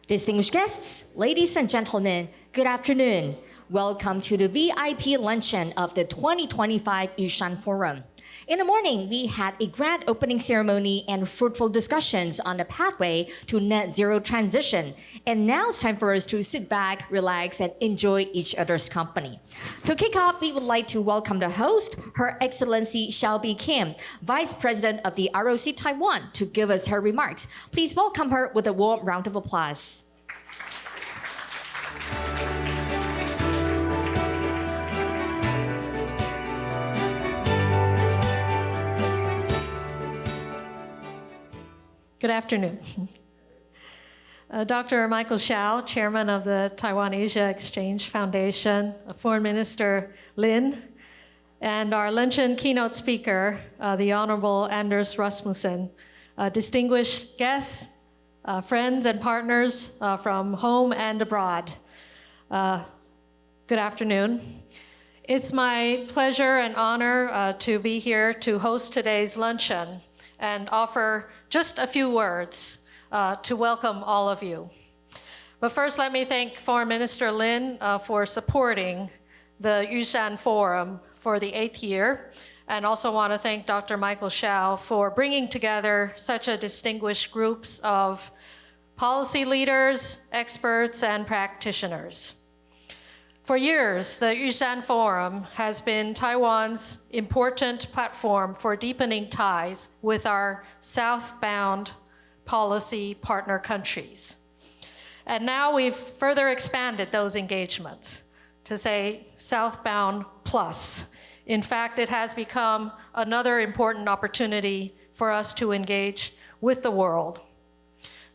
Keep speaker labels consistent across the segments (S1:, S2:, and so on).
S1: Distinguished guests, ladies and gentlemen, good afternoon. Welcome to the VIP Luncheon of the 2025 Yushan Forum. In the morning, we had a grand opening ceremony and fruitful discussions on the pathway to net zero transition. And now it's time for us to sit back, relax, and enjoy each other's company. To kick off, we would like to welcome the host, Her Excellency Xiaobi Kim, Vice President of the ROC Taiwan, to give us her remarks. Please welcome her with a warm round of applause.
S2: Good afternoon. Dr. Michael Hsiao, Chairman of the Taiwan-Asia Exchange Foundation, Foreign Minister Lin, and our luncheon keynote speaker, the Honorable Anders Rasmussen, distinguished guests, friends and partners from home and abroad. Good afternoon. It's my pleasure and honor to be here to host today's luncheon and offer just a few words to welcome all of you. But first, let me thank Foreign Minister Lin for supporting the Yushan Forum for the 8th year, and also want to thank Dr. Michael Hsiao for bringing together such a distinguished groups of policy leaders, experts, and practitioners. For years, the Yushan Forum has been Taiwan's important platform for deepening ties with our southbound policy partner countries. And now we've further expanded those engagements to say southbound plus. In fact, it has become another important opportunity for us to engage with the world.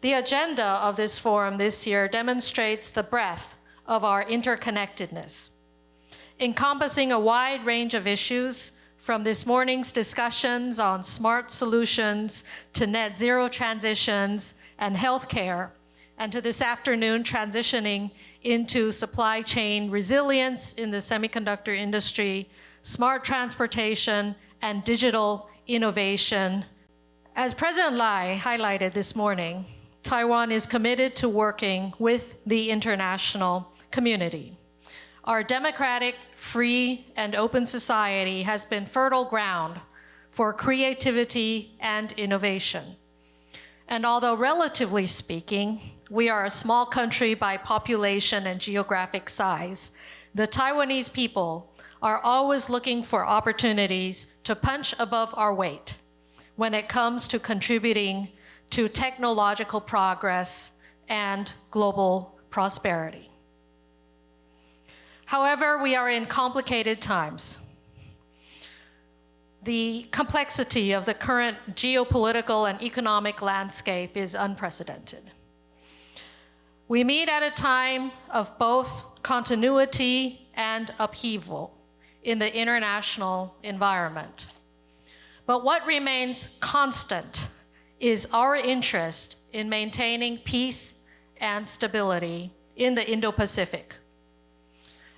S2: The agenda of this forum this year demonstrates the breadth of our interconnectedness, encompassing a wide range of issues from this morning's discussions on smart solutions to net zero transitions and healthcare, and to this afternoon transitioning into supply chain resilience in the semiconductor industry, smart transportation, and digital innovation. As President Lai highlighted this morning, Taiwan is committed to working with the international community. Our democratic, free, and open society has been fertile ground for creativity and innovation. And although relatively speaking, we are a small country by population and geographic size, the Taiwanese people are always looking for opportunities to punch above our weight when it comes to contributing to technological progress and global prosperity. However, we are in complicated times. The complexity of the current geopolitical and economic landscape is unprecedented. We meet at a time of both continuity and upheaval in the international environment. But what remains constant is our interest in maintaining peace and stability in the Indo-Pacific.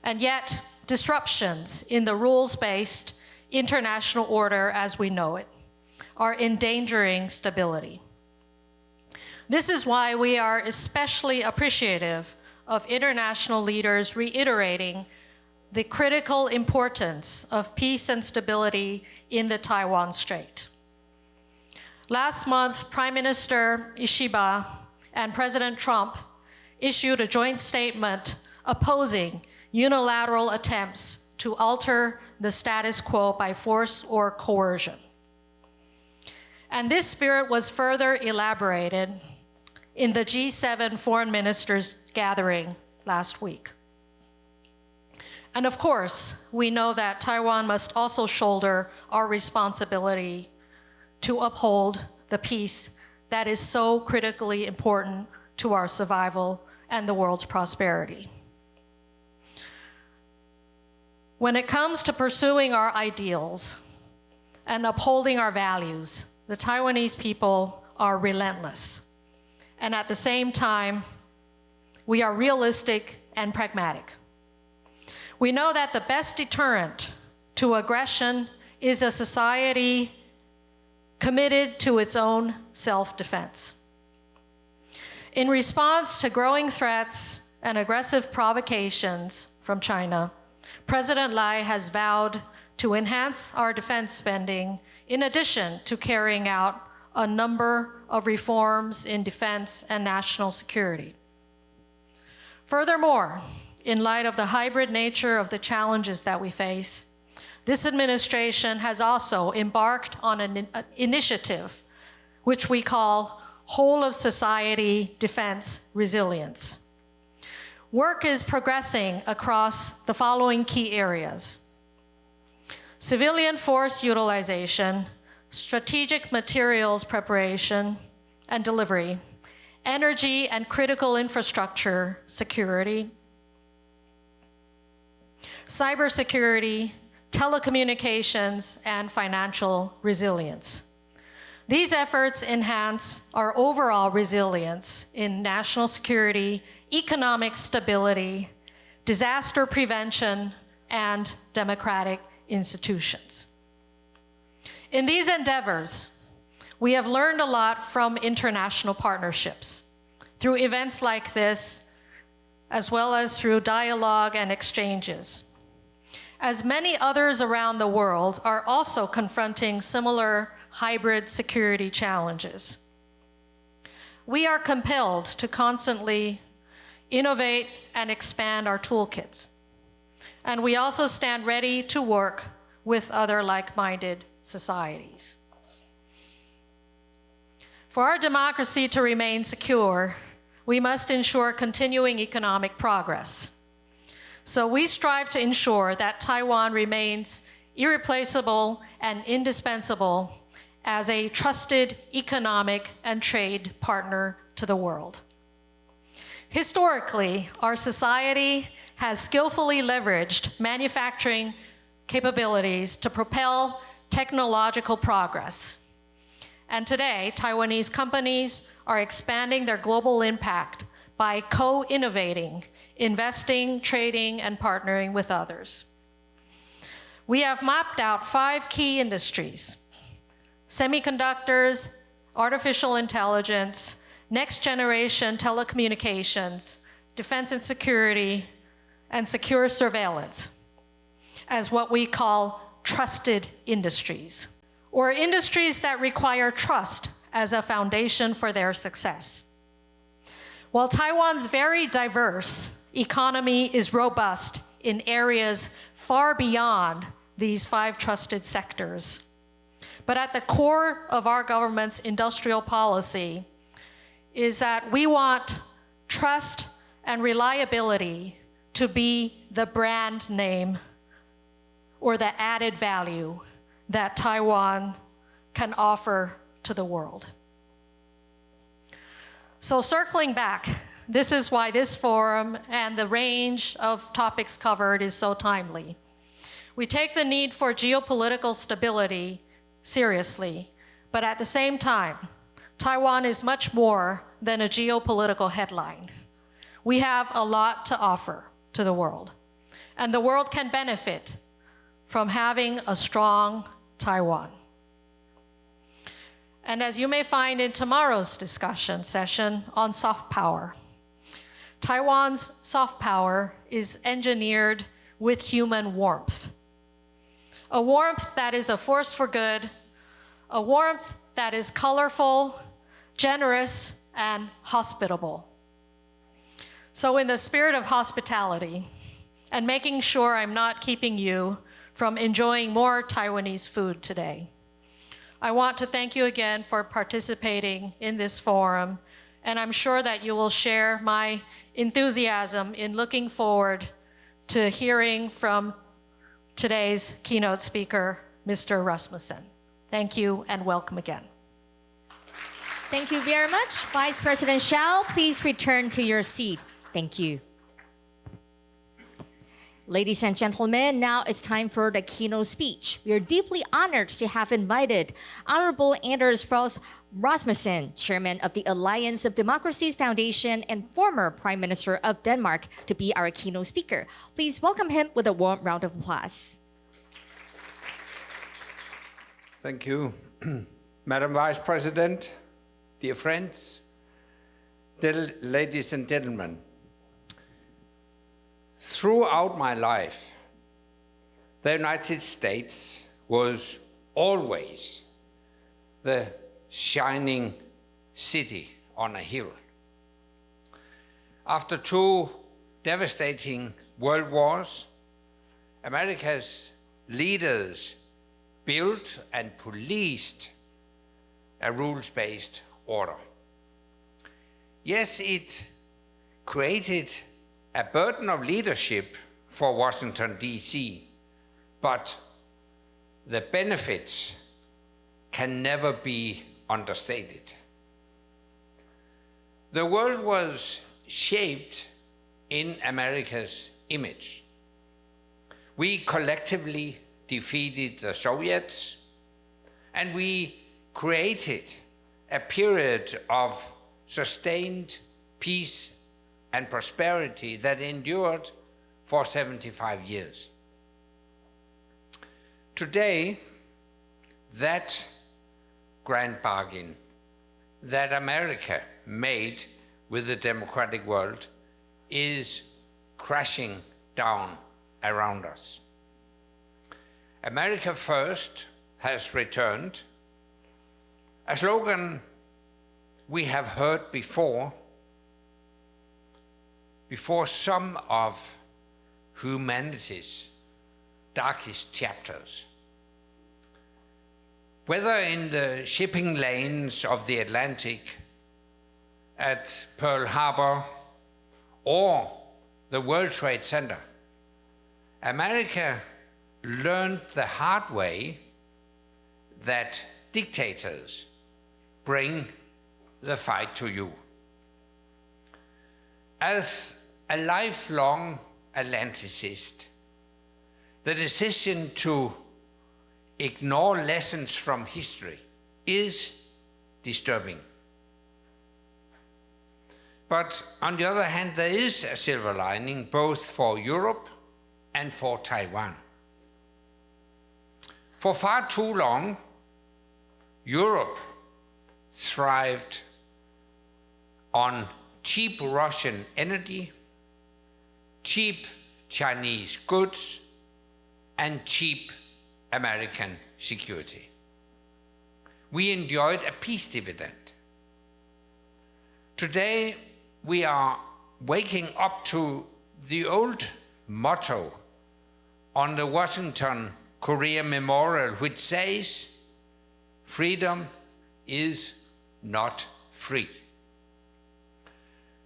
S2: And yet, disruptions in the rules-based international order as we know it are endangering stability. This is why we are especially appreciative of international leaders reiterating the critical importance of peace and stability in the Taiwan Strait. Last month, Prime Minister Ishiba and President Trump issued a joint statement opposing unilateral attempts to alter the status quo by force or coercion. And this spirit was further elaborated in the G7 foreign ministers gathering last week. And of course, we know that Taiwan must also shoulder our responsibility to uphold the peace that is so critically important to our survival and the world's prosperity. When it comes to pursuing our ideals and upholding our values, the Taiwanese people are relentless. And at the same time, we are realistic and pragmatic. We know that the best deterrent to aggression is a society committed to its own self-defense. In response to growing threats and aggressive provocations from China, President Lai has vowed to enhance our defense spending in addition to carrying out a number of reforms in defense and national security. Furthermore, in light of the hybrid nature of the challenges that we face, this administration has also embarked on an initiative which we call Whole of Society Defense Resilience. Work is progressing across the following key areas: civilian force utilization, strategic materials preparation and delivery, energy and critical infrastructure security, cybersecurity, telecommunications, and financial resilience. These efforts enhance our overall resilience in national security, economic stability, disaster prevention, and democratic institutions. In these endeavors, we have learned a lot from international partnerships through events like this, as well as through dialogue and exchanges, as many others around the world are also confronting similar hybrid security challenges. We are compelled to constantly innovate and expand our toolkits, and we also stand ready to work with other like-minded societies. For our democracy to remain secure, we must ensure continuing economic progress. So we strive to ensure that Taiwan remains irreplaceable and indispensable as a trusted economic and trade partner to the world. Historically, our society has skillfully leveraged manufacturing capabilities to propel technological progress. And today, Taiwanese companies are expanding their global impact by co-innovating, investing, trading, and partnering with others. We have mapped out 5 key industries: semiconductors, artificial intelligence, next-generation telecommunications, defense and security, and secure surveillance, as what we call trusted industries, or industries that require trust as a foundation for their success. While Taiwan's very diverse economy is robust in areas far beyond these 5 trusted sectors, but at the core of our government's industrial policy is that we want trust and reliability to be the brand name or the added value that Taiwan can offer to the world. So circling back, this is why this forum and the range of topics covered is so timely. We take the need for geopolitical stability seriously, but at the same time, Taiwan is much more than a geopolitical headline. We have a lot to offer to the world, and the world can benefit from having a strong Taiwan. And as you may find in tomorrow's discussion session on soft power, Taiwan's soft power is engineered with human warmth. A warmth that is a force for good, a warmth that is colorful, generous, and hospitable. So in the spirit of hospitality, and making sure I'm not keeping you from enjoying more Taiwanese food today, I want to thank you again for participating in this forum, and I'm sure that you will share my enthusiasm in looking forward to hearing from today's keynote speaker, Mr. Rasmussen. Thank you and welcome again.
S1: Thank you very much. Vice President Xiao, please return to your seat. Thank you. Ladies and gentlemen, now it's time for the keynote speech. We are deeply honored to have invited Honorable Anders Fogh Rasmussen, Chairman of the Alliance of Democracies Foundation and former Prime Minister of Denmark, to be our keynote speaker. Please welcome him with a warm round of applause.
S3: Thank you. Madam Vice President, dear friends, ladies and gentlemen, throughout my life, the United States was always the shining city on a hill. After two devastating world wars, America's leaders built and policed a rules-based order. Yes, it created a burden of leadership for Washington, D.C., but the benefits can never be understated. The world was shaped in America's image. We collectively defeated the Soviets, and we created a period of sustained peace and prosperity that endured for 75 years. Today, that grand bargain that America made with the democratic world is crashing down around us. America First has returned, a slogan we have heard before some of humanity's darkest chapters. Whether in the shipping lanes of the Atlantic, at Pearl Harbor, or the World Trade Center, America learned the hard way that dictators bring the fight to you. As a lifelong Atlanticist, the decision to ignore lessons from history is disturbing. But on the other hand, there is a silver lining both for Europe and for Taiwan. For far too long, Europe thrived on cheap Russian energy, cheap Chinese goods, and cheap American security. We enjoyed a peace dividend. Today, we are waking up to the old motto on the Washington Korea Memorial, which says, "Freedom is not free."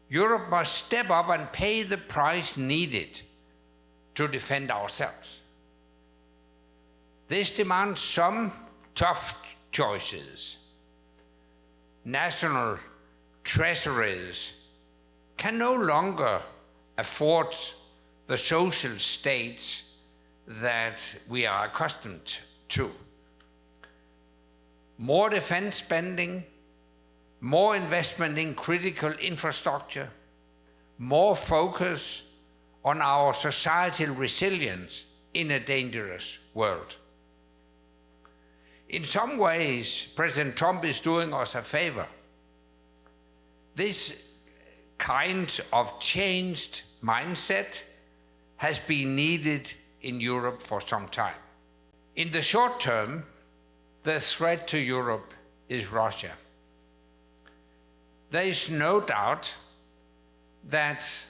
S3: Europe must step up and pay the price needed to defend ourselves. This demands some tough choices. National treasuries can no longer afford the social states that we are accustomed to. More defense spending, more investment in critical infrastructure, more focus on our societal resilience in a dangerous world. In some ways, President Trump is doing us a favor. This kind of changed mindset has been needed in Europe for some time. In the short term, the threat to Europe is Russia. There is no doubt that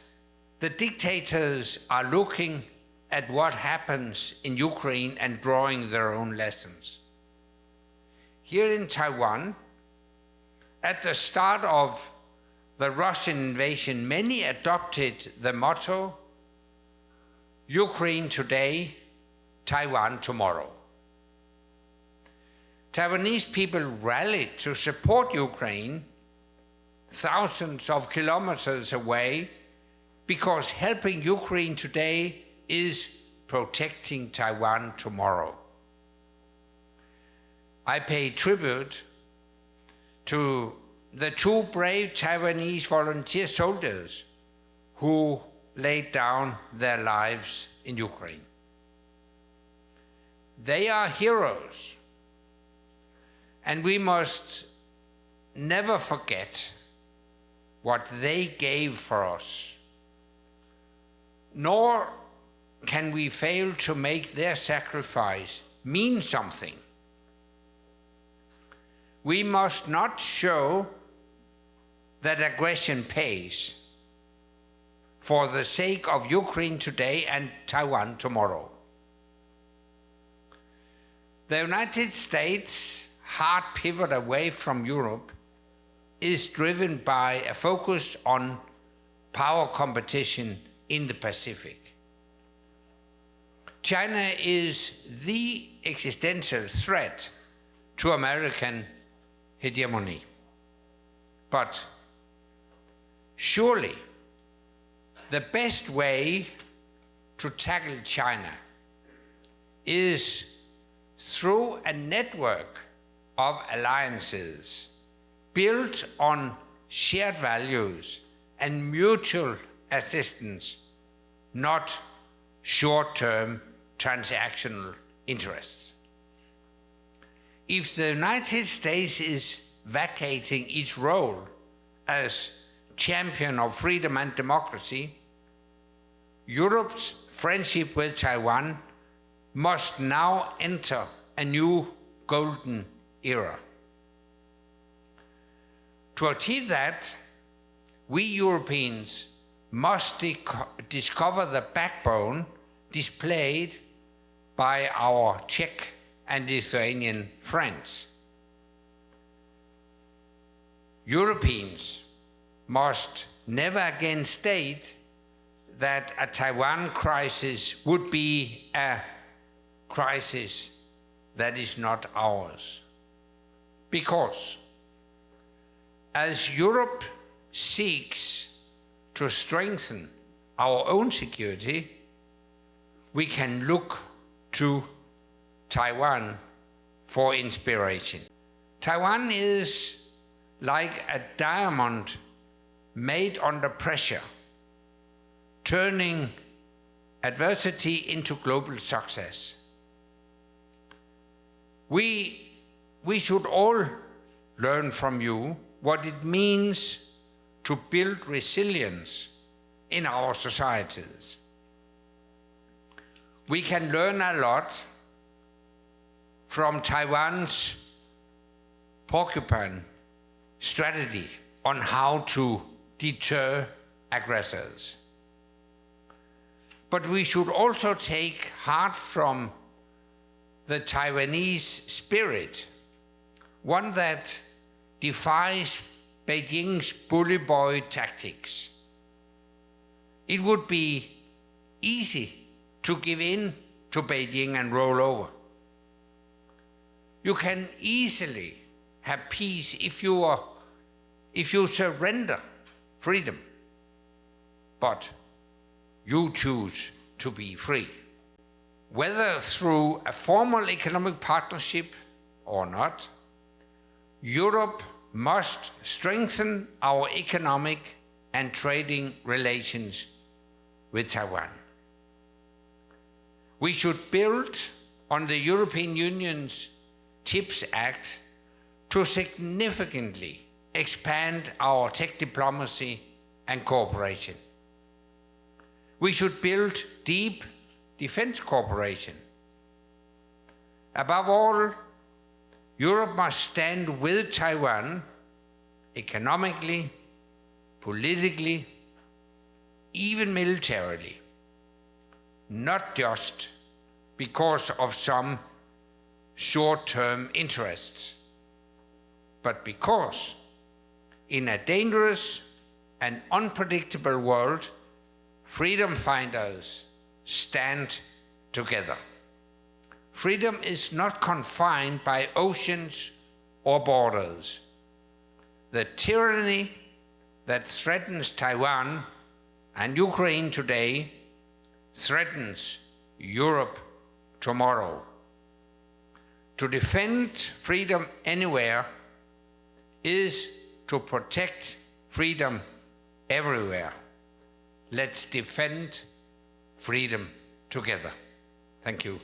S3: the dictators are looking at what happens in Ukraine and drawing their own lessons. Here in Taiwan, at the start of the Russian invasion, many adopted the motto, "Ukraine today, Taiwan tomorrow." Taiwanese people rallied to support Ukraine thousands of kilometers away because helping Ukraine today is protecting Taiwan tomorrow. I pay tribute to the two brave Taiwanese volunteer soldiers who laid down their lives in Ukraine. They are heroes, and we must never forget what they gave for us, nor can we fail to make their sacrifice mean something. We must not show that aggression pays for the sake of Ukraine today and Taiwan tomorrow. The United States' hard pivot away from Europe is driven by a focus on power competition in the Pacific. China is the existential threat to American hegemony. But surely the best way to tackle China is through a network of alliances built on shared values and mutual assistance, not short-term transactional interests. If the United States is vacating its role as champion of freedom and democracy, Europe's friendship with Taiwan must now enter a new golden era. To achieve that, we Europeans must discover the backbone displayed by our Czech and Lithuanian friends. Europeans must never again state that a Taiwan crisis would be a crisis that is not ours. Because as Europe seeks to strengthen our own security, we can look to Taiwan for inspiration. Taiwan is like a diamond made under pressure, turning adversity into global success. We should all learn from you what it means to build resilience in our societies. We can learn a lot from Taiwan's porcupine strategy on how to deter aggressors. But we should also take heart from the Taiwanese spirit, one that defies Beijing's bully boy tactics. It would be easy to give in to Beijing and roll over. You can easily have peace if you surrender freedom, but you choose to be free. Whether through a formal economic partnership or not, Europe must strengthen our economic and trading relations with Taiwan. We should build on the European Union's CHIPS Act to significantly expand our tech diplomacy and cooperation. We should build deep defense cooperation. Above all, Europe must stand with Taiwan economically, politically, even militarily, not just because of some short-term interests, but because in a dangerous and unpredictable world, freedom finders stand together. Freedom is not confined by oceans or borders. The tyranny that threatens Taiwan and Ukraine today threatens Europe tomorrow. To defend freedom anywhere is to protect freedom everywhere. Let's defend freedom together. Thank you.